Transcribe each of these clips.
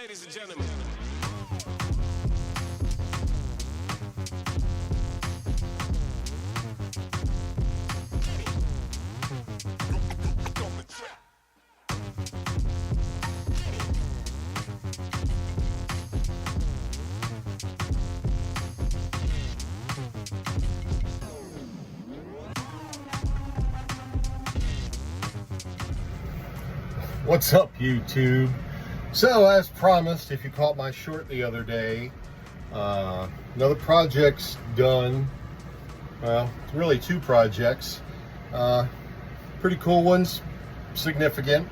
Ladies and gentlemen. What's up, YouTube? So, as promised, if you caught my short the other day, another project's done. Well, really two projects. Pretty cool ones, significant.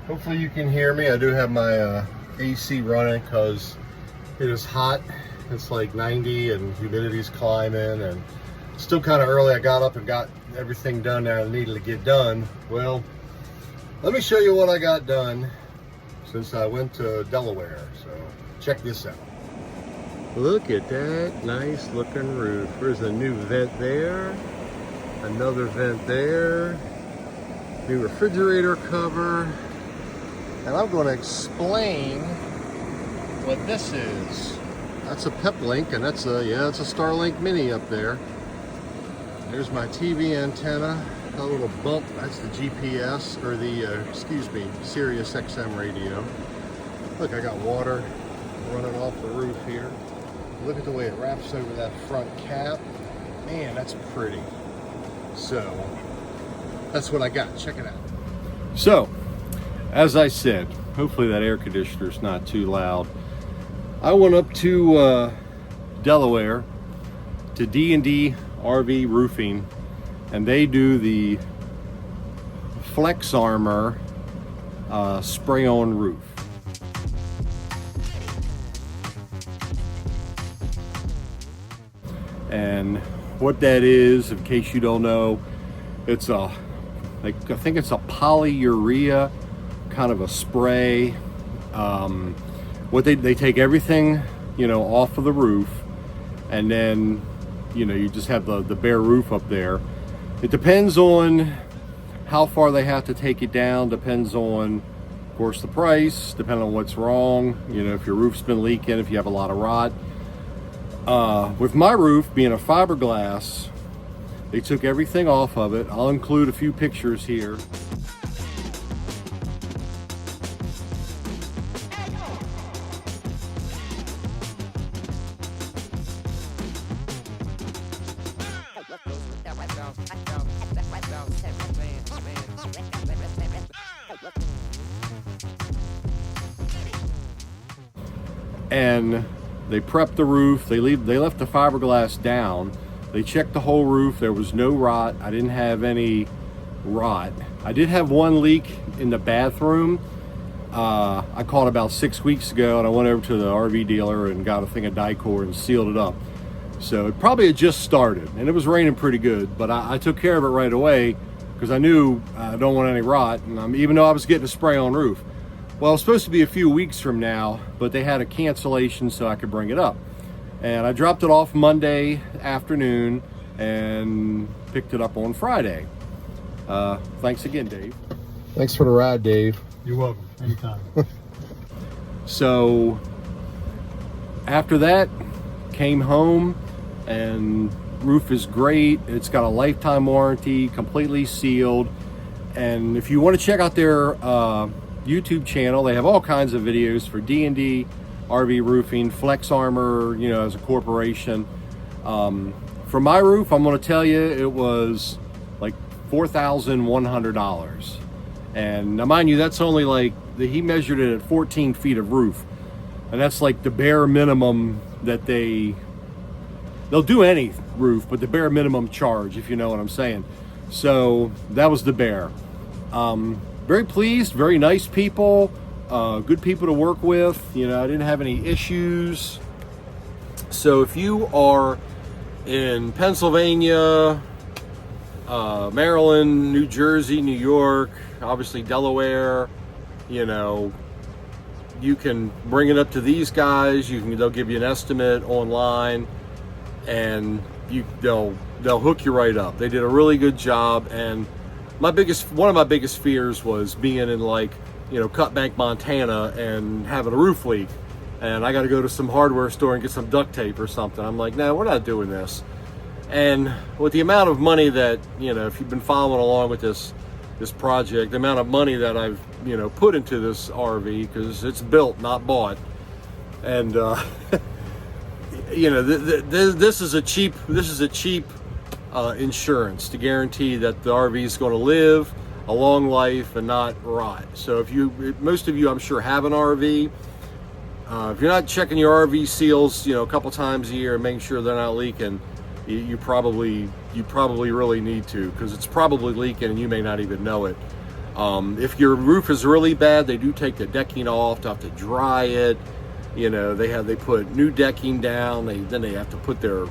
Hopefully you can hear me. I do have my AC running because it is hot. It's like 90 and humidity's climbing, and still kind of early. I got up and got everything done that I needed to get done. Well, let me show you what I got done since I went to Delaware. So check this out. Look at that nice looking roof. There's a new vent there, another vent there, new refrigerator cover. And I'm going to explain what this is. That's a Peplink, and that's it's a Starlink Mini up there. There's my TV antenna. A little bump, that's the GPS, or the, Sirius XM radio. Look, I got water running off the roof here. Look at the way it wraps over that front cap. Man, that's pretty. So, that's what I got. Check it out. So, as I said, hopefully that air conditioner's not too loud. I went up to Delaware to D&D RV Roofing, and they do the Flexarmor spray-on roof. And what that is, in case you don't know, it's I think it's a polyurea kind of a spray. What they take everything, off of the roof, and then, you just have the bare roof up there. It depends on how far they have to take it down, depends on, of course, the price, depending on what's wrong, if your roof's been leaking, if you have a lot of rot. With my roof being a fiberglass, they took everything off of it. I'll include a few pictures here. And they prepped the roof. They left the fiberglass down. They checked the whole roof. There was no rot. I didn't have any rot. I did have one leak in the bathroom. I caught about 6 weeks ago, and I went over to the RV dealer and got a thing of Dicor and sealed it up. So it probably had just started, and it was raining pretty good, but I took care of it right away because I knew I don't want any rot, and even though I was getting a spray-on roof. Well, it was supposed to be a few weeks from now, but they had a cancellation so I could bring it up. And I dropped it off Monday afternoon and picked it up on Friday. Thanks again, Dave. Thanks for the ride, Dave. You're welcome. Anytime. So after that, came home, and roof is great. It's got a lifetime warranty, completely sealed. And if you want to check out their YouTube channel, they have all kinds of videos for D&D RV roofing, Flexarmor, as a corporation. For my roof, I'm going to tell you, it was like $4,100. And now, mind you, that's only like, he measured it at 14 feet of roof. And that's like the bare minimum that they'll do any roof, but the bare minimum charge, if you know what I'm saying. So that was the bare. Very pleased, very nice people, good people to work with. I didn't have any issues. So if you are in Pennsylvania, Maryland, New Jersey, New York, obviously Delaware, you can bring it up to these guys. They'll give you an estimate online, and they'll hook you right up. They did a really good job. And one of my biggest fears was being in Cut Bank, Montana, and having a roof leak, and I got to go to some hardware store and get some duct tape or something. I'm like, no, we're not doing this. And with the amount of money that, if you've been following along with this project, the amount of money that I've, put into this RV, because it's built, not bought, and this is a cheap insurance to guarantee that the RV is going to live a long life and not rot. So most of you, I'm sure, have an RV. If you're not checking your RV seals, a couple times a year and making sure they're not leaking, you probably really need to, because it's probably leaking and you may not even know it. If your roof is really bad, they do take the decking off to have to dry it. They put new decking down. Then they have to put their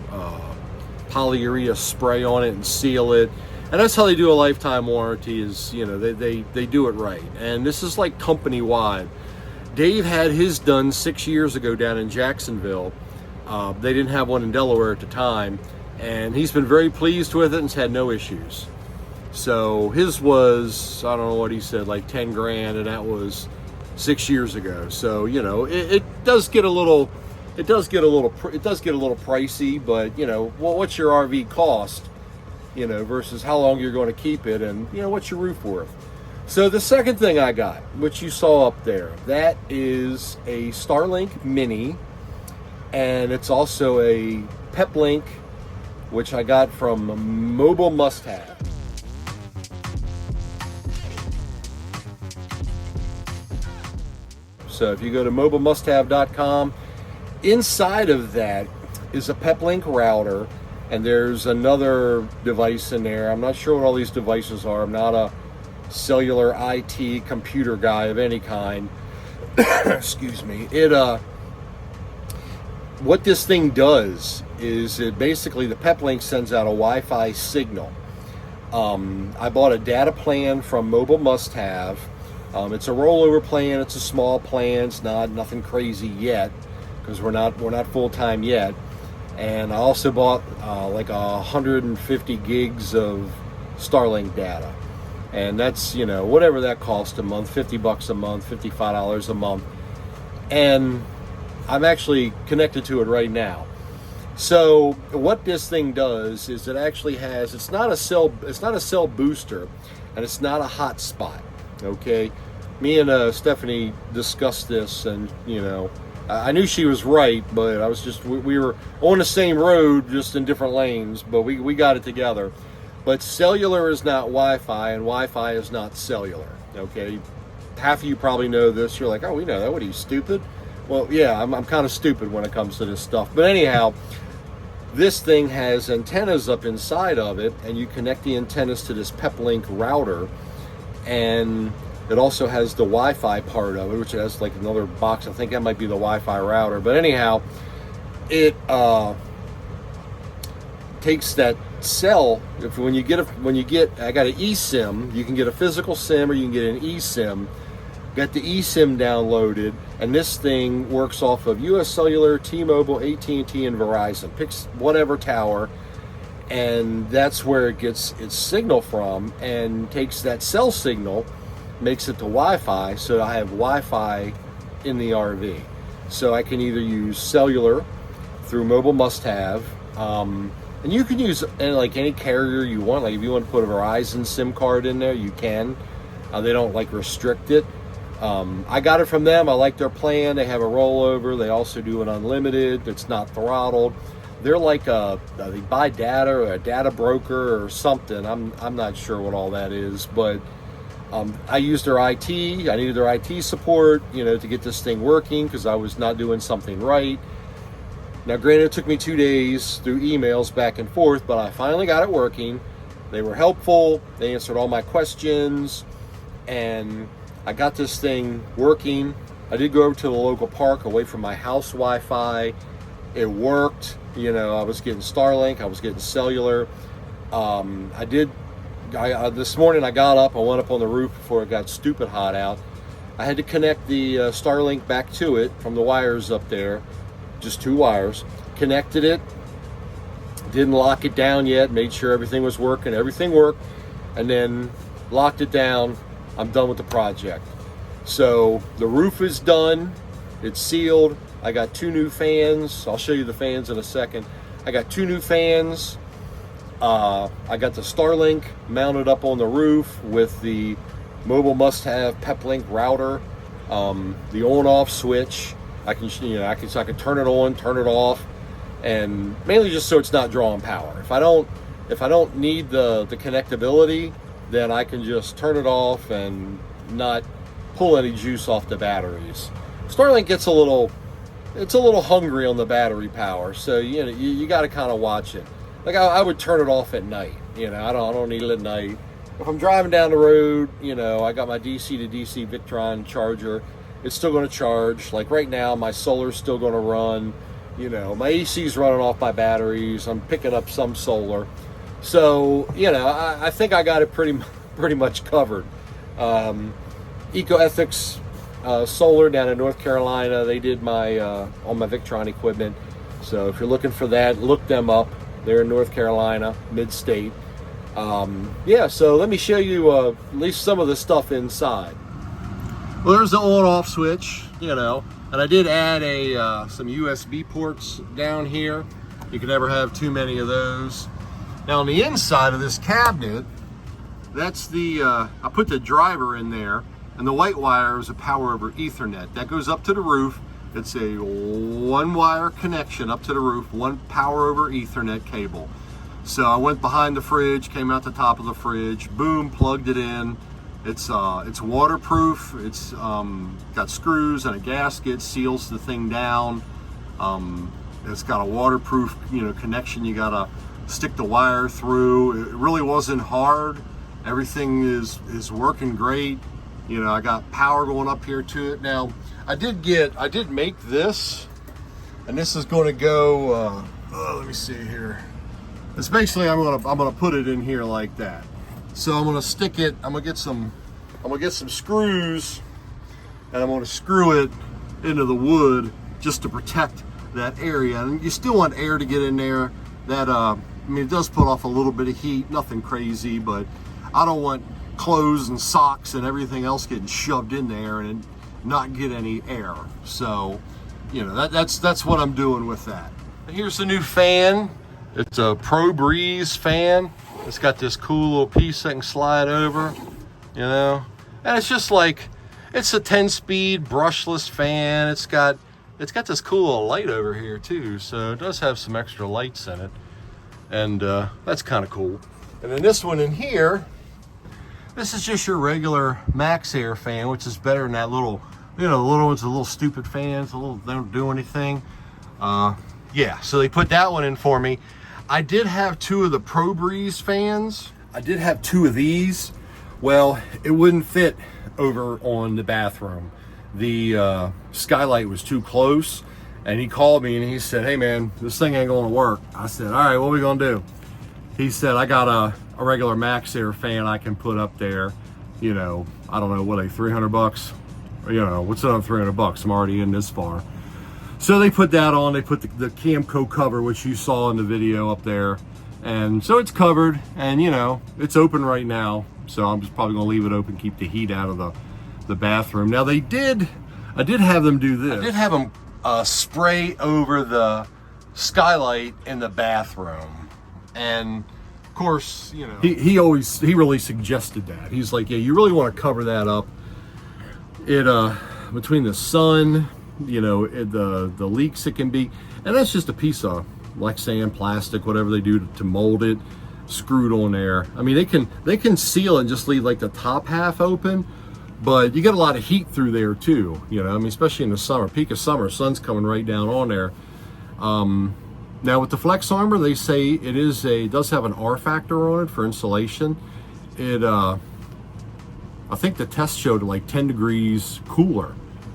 polyurea spray on it and seal it. And that's how they do a lifetime warranty. Is they do it right. And this is like company wide. Dave had his done 6 years ago down in Jacksonville. They didn't have one in Delaware at the time, and he's been very pleased with it and has had no issues. So his was, I don't know what he said, like 10 grand, and that was 6 years ago. So it does get a little pricey, but what's your RV cost, versus how long you're going to keep it, and what's your roof worth. So the second thing I got, which you saw up there, that is a Starlink Mini, and it's also a Peplink, which I got from Mobil Must Have. So if you go to mobilmusthave.com, inside of that is a Peplink router, and there's another device in there. I'm not sure what all these devices are. I'm not a cellular IT computer guy of any kind. Excuse me. What this thing does is it basically, the Peplink sends out a Wi-Fi signal. I bought a data plan from Mobil Must Have. It's a rollover plan. It's a small plan. It's nothing crazy yet, because we're not full time yet. And I also bought like 150 gigs of Starlink data, and that's whatever that costs a month, $50 a month, $55 a month, and I'm actually connected to it right now. So what this thing does is it actually has, it's not a cell booster, and it's not a hotspot. Okay, me and Stephanie discussed this, and I knew she was right, but we were on the same road, just in different lanes, but we got it together. But cellular is not Wi-Fi, and Wi-Fi is not cellular. Okay, half of you probably know this. You're like, oh, we know that. What are you, stupid? Well, yeah, I'm kind of stupid when it comes to this stuff. But anyhow, this thing has antennas up inside of it, and you connect the antennas to this Peplink router, and it also has the Wi-Fi part of it, which has like another box. I think that might be the Wi-Fi router. But anyhow, it takes that cell. I got an eSIM. You can get a physical SIM, or you can get an eSIM. Got the eSIM downloaded, and this thing works off of US Cellular, T-Mobile, AT&T, and Verizon. Picks whatever tower, and that's where it gets its signal from, and takes that cell signal, makes it to Wi-Fi. So I have Wi-Fi in the RV, so I can either use cellular through Mobil Must Have, and you can use any carrier you want. Like if you want to put a Verizon SIM card in there, you can. They don't restrict it. I got it from them. I like their plan. They have a rollover. They also do an unlimited. It's not throttled. They're like they buy data, or a data broker or something. I'm not sure what all that is, but I used their IT. I needed their IT support, to get this thing working, because I was not doing something right. Now, granted, it took me 2 days through emails back and forth, but I finally got it working. They were helpful. They answered all my questions, and I got this thing working. I did go over to the local park away from my house Wi-Fi. It worked. I was getting Starlink. I was getting cellular. This morning I got up. I went up on the roof before it got stupid hot out. I had to connect the Starlink back to it from the wires up there. Just 2 wires. Connected it. Didn't lock it down yet. Made sure everything was working. Everything worked. And then locked it down. I'm done with the project. So the roof is done, it's sealed. I got 2 new fans. I'll show you the fans in a second. I got 2 new fans. I got the Starlink mounted up on the roof with the Mobil must-have Peplink router, the on-off switch. I can turn it on, turn it off, and mainly just so it's not drawing power. If I don't need the connectability, then I can just turn it off and not pull any juice off the batteries. Starlink gets it's a little hungry on the battery power, so you got to kind of watch it. Like I would turn it off at night. I don't need it at night. If I'm driving down the road, I got my DC to DC Victron charger. It's still going to charge. Like right now, my solar's still going to run. My AC's running off my batteries. I'm picking up some solar. So, I think I got it pretty much covered. EcoEthics Solar down in North Carolina, they did my all my Victron equipment. So if you're looking for that, look them up. They're in North Carolina, mid-state. Yeah, so let me show you at least some of the stuff inside. Well, there's the on-off switch, and I did add some USB ports down here. You can never have too many of those. Now on the inside of this cabinet, that's I put the driver in there, and the white wire is a power over Ethernet. That goes up to the roof. It's a 1-wire connection up to the roof, 1 power over Ethernet cable. So I went behind the fridge, came out the top of the fridge, boom, plugged it in. It's waterproof. It's got screws and a gasket, seals the thing down. It's got a waterproof, connection. You gotta stick the wire through. It really wasn't hard. Everything is working great. I got power going up here to it. Now, I did make this, and this is going to go. Let me see here. It's basically I'm gonna put it in here like that. So I'm gonna stick it. I'm gonna get some screws, and I'm gonna screw it into the wood just to protect that area. And you still want air to get in there. That it does put off a little bit of heat. Nothing crazy, but I don't want clothes and socks and everything else getting shoved in there and not get any air. So, that's what I'm doing with that. Here's the new fan. It's a Pro Breeze fan. It's got this cool little piece that can slide over, and it's just like, it's a 10-speed brushless fan. It's got this cool little light over here too, so it does have some extra lights in it, and that's kind of cool. And then this one in here, this is just your regular Max Air fan, which is better than that little, the little one's a little stupid fans, they don't do anything. Yeah, so they put that one in for me. I did have 2 of the Pro Breeze fans. I did have 2 of these. Well, it wouldn't fit over on the bathroom. The skylight was too close, and he called me and he said, "Hey man, this thing ain't gonna work." I said, "All right, what are we gonna do?" He said, "I got a regular Max Air fan I can put up there. I don't know, what, like $300? What's another $300? I'm already in this far." So they put that on. They put the Camco cover, which you saw in the video up there. And so it's covered, and it's open right now. So I'm just probably gonna leave it open, keep the heat out of the bathroom. Now I did have them do this. I did have them spray over the skylight in the bathroom. And of course, he really suggested that. He's like, yeah, you really want to cover that up. It between the sun, the leaks it can be, and that's just a piece of Lexan plastic, whatever they do to mold it, screwed on there. I mean, they can seal and just leave like the top half open, but you get a lot of heat through there too. Especially in the summer, peak of summer, sun's coming right down on there. Now with the Flexarmor, they say it does have an R factor on it for insulation. I think the test showed like 10 degrees cooler,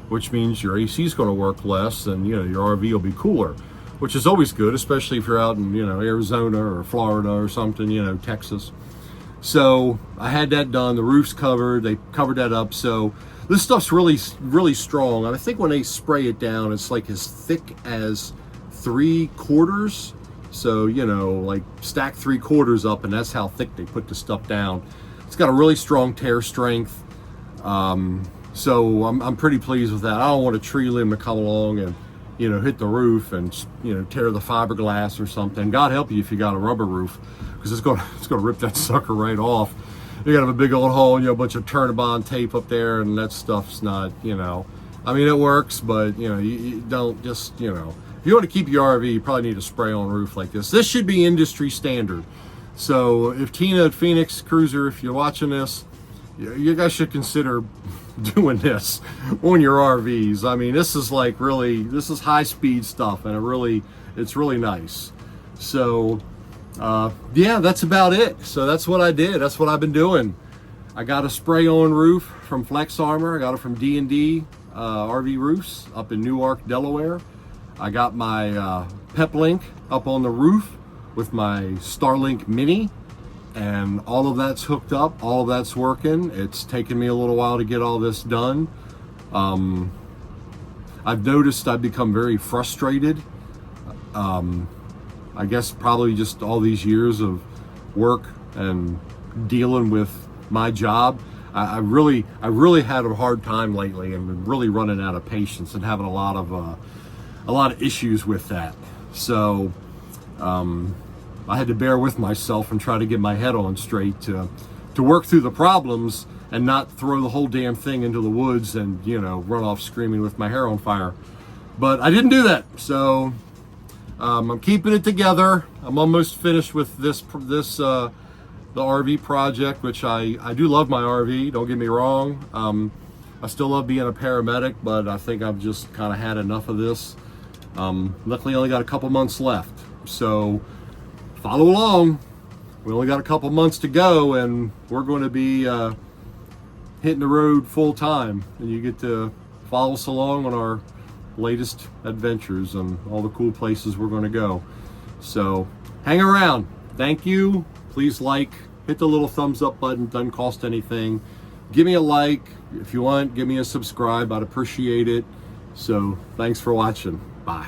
which means your AC is going to work less, and your RV will be cooler, which is always good, especially if you're out in Arizona or Florida or something, Texas. So I had that done. The roof's covered. They covered that up. So this stuff's really, really strong. And I think when they spray it down, it's like as thick as 3/4. So like stack 3/4 up, and that's how thick they put the stuff down. It's got a really strong tear strength. So I'm pretty pleased with that. I don't want a tree limb to come along and, you know, hit the roof and, you know, tear the fiberglass or something. God help you if you got a rubber roof, because it's going to rip that sucker right off. You got to have a big old hole and, you know, a bunch of Turnabond tape up there, and that stuff's not, you know, I mean, it works, but, you know, you don't just, you know, if you want to keep your RV, you probably need a spray on roof like this. This should be industry standard. So if Tina at Phoenix Cruiser, if you're watching this, you guys should consider doing this on your RVs. I mean, this is like really, this is high speed stuff, and it's really nice. So yeah, that's about it. So that's what I did. That's what I've been doing. I got a spray on roof from Flexarmor. I got it from D&D RV Roofs up in Newark, Delaware. I got my PepLink up on the roof with my Starlink Mini, and all of that's hooked up, all of that's working. It's taken me a little while to get all this done. I've noticed I've become very frustrated. I guess probably just all these years of work and dealing with my job. I really had a hard time lately, and been really running out of patience and having a lot of issues with that. So I had to bear with myself and try to get my head on straight to work through the problems and not throw the whole damn thing into the woods and, you know, run off screaming with my hair on fire. But I didn't do that. So I'm keeping it together. I'm almost finished with the RV project, which I do love my RV, don't get me wrong. I still love being a paramedic, but I think I've just kind of had enough of this. Luckily, I only got a couple months left, so follow along. We only got a couple months to go, and we're going to be hitting the road full time, and you get to follow us along on our latest adventures and all the cool places we're going to go. So hang around. Thank you. Please hit the little thumbs up button. Doesn't cost anything. Give me a like. If you want, give me a subscribe. I'd appreciate it. So thanks for watching. Bye.